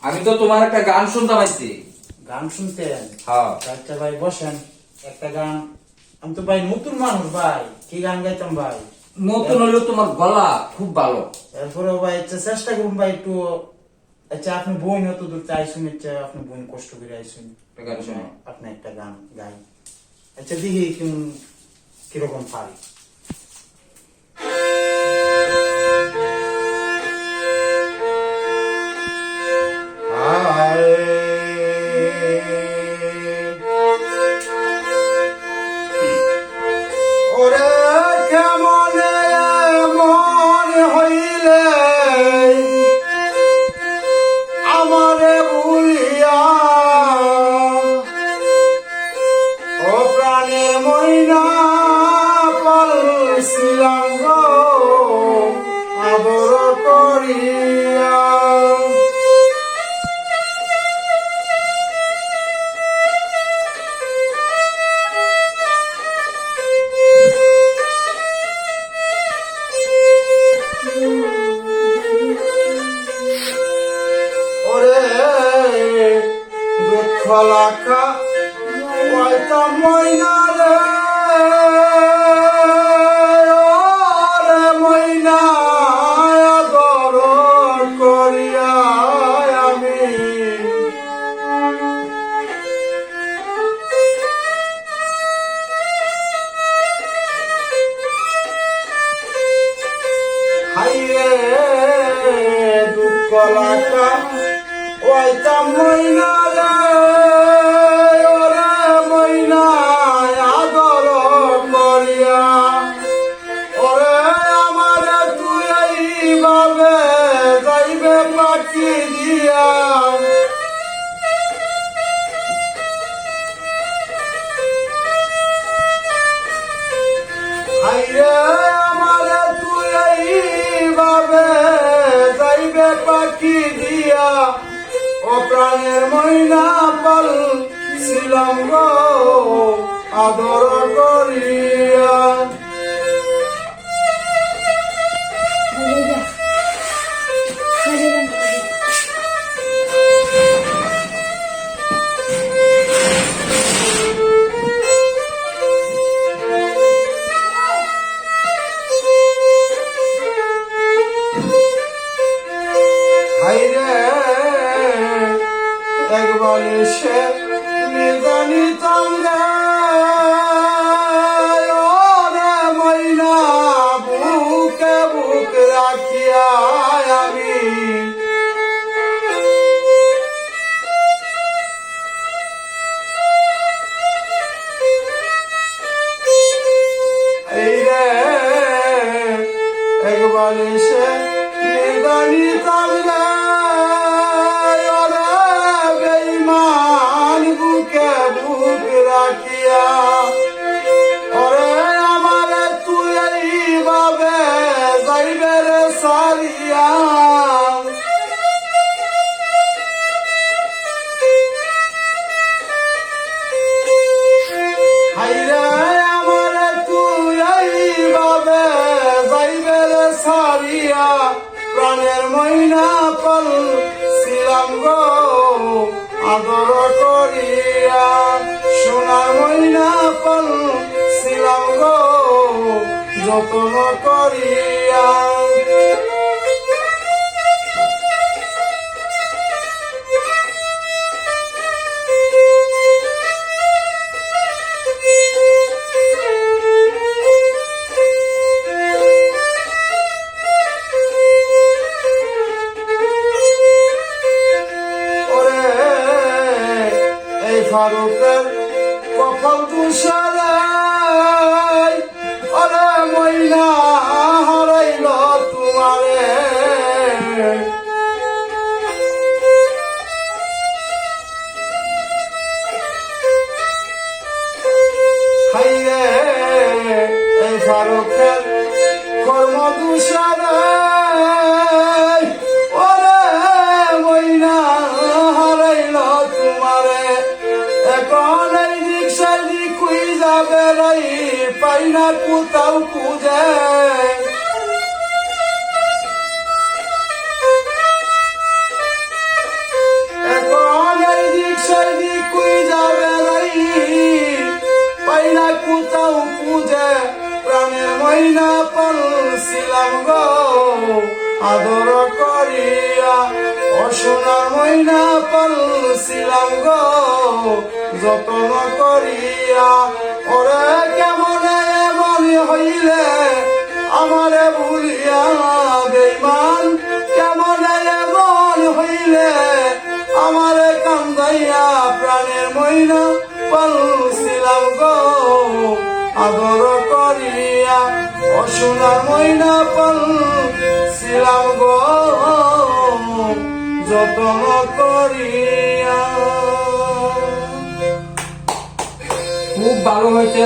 আমি তো তোমার একটা গান শুনতে পাইছি। গান শুনতেন? হ্যাঁ। আচ্ছা ভাই বসেন, একটা গান। আমি তো ভাই নতুন মানুষ ভাই, কি গান গাইতাম ভাই? নতুন হলেও তোমার গলা খুব ভালো। এরপরে ভাই চেষ্টা করুন ভাই একটু। আচ্ছা আপনি বোন অত দূর আইসুন, আচ্ছা আপনি বোন কষ্ট করে আইসুন, একটা গান শোনো। আপনি একটা গান গাই। আচ্ছা দেখি কিরকম পারি। ওরে কেমন মন হইলে আমারে ভুলিয়া, ও প্রাণে মইনা পালছিলাম গো আদর করিয়া। ওরে দুঃখ লাখা পাইতাম ময়না রে, ওরে ময়না আদর করিয়া আমি হাইরে দুঃখ লাখা পাইতাম ময়না রে, ওরে ময়না আদর করিয়া। ওরে আমারে তুই এইভাবে যাইবে পাখি দিয়া, হাইরে আমারে তুই এইভাবে যাইবে পাখি দিয়া, ও প্রাণের ময়না পালছিলাম গো আদর করিয়া। হাইরে একবার এসে নিদানিতাম রে, ওরে ময়না বুকে বুক রাখিয়া আমি এই রে একবার এসে নিদানিতাম রে, ওরে বেঈমান বুকে বুক রাখিয়া। ওরে আমারে তুই এইভাবে যাইবে রে সারিয়া, হাইরে আমারে তুই এইভাবে যাইবে রে সারিয়া, প্রাণের ময়না পালছিলাম গো আদর করিয়া, সোনার ময়না পালছিলাম গো যত্ন করিয়া। ওরে এই ফারুকের কপাল তুষারে, ওরে ময়না হারাইল তোমারে, হাইরে এই ফারুকের কর্ম তুষারে, ওরে ময়না হারাইল তোমারে। এখন এই রিক্সায় কুই যাবে রাই পাই না কোথাও খুঁজে, ময়না পালছিলাম গো আদর করিয়া, ও সোনার ময়না পালছিলাম গো যতন করিয়া। ওরে কেমনে এমন হইলে আমারে ভুলিয়া বেঈমান, কেমনে এমন হইলে আমারে কান্দাইয়া প্রাণের ময়না পালছিলাম গো আদর করিয়া, ও সোনার ময়না পালছিলাম গো যতন করিয়া। খুব ভালো হয়েছে।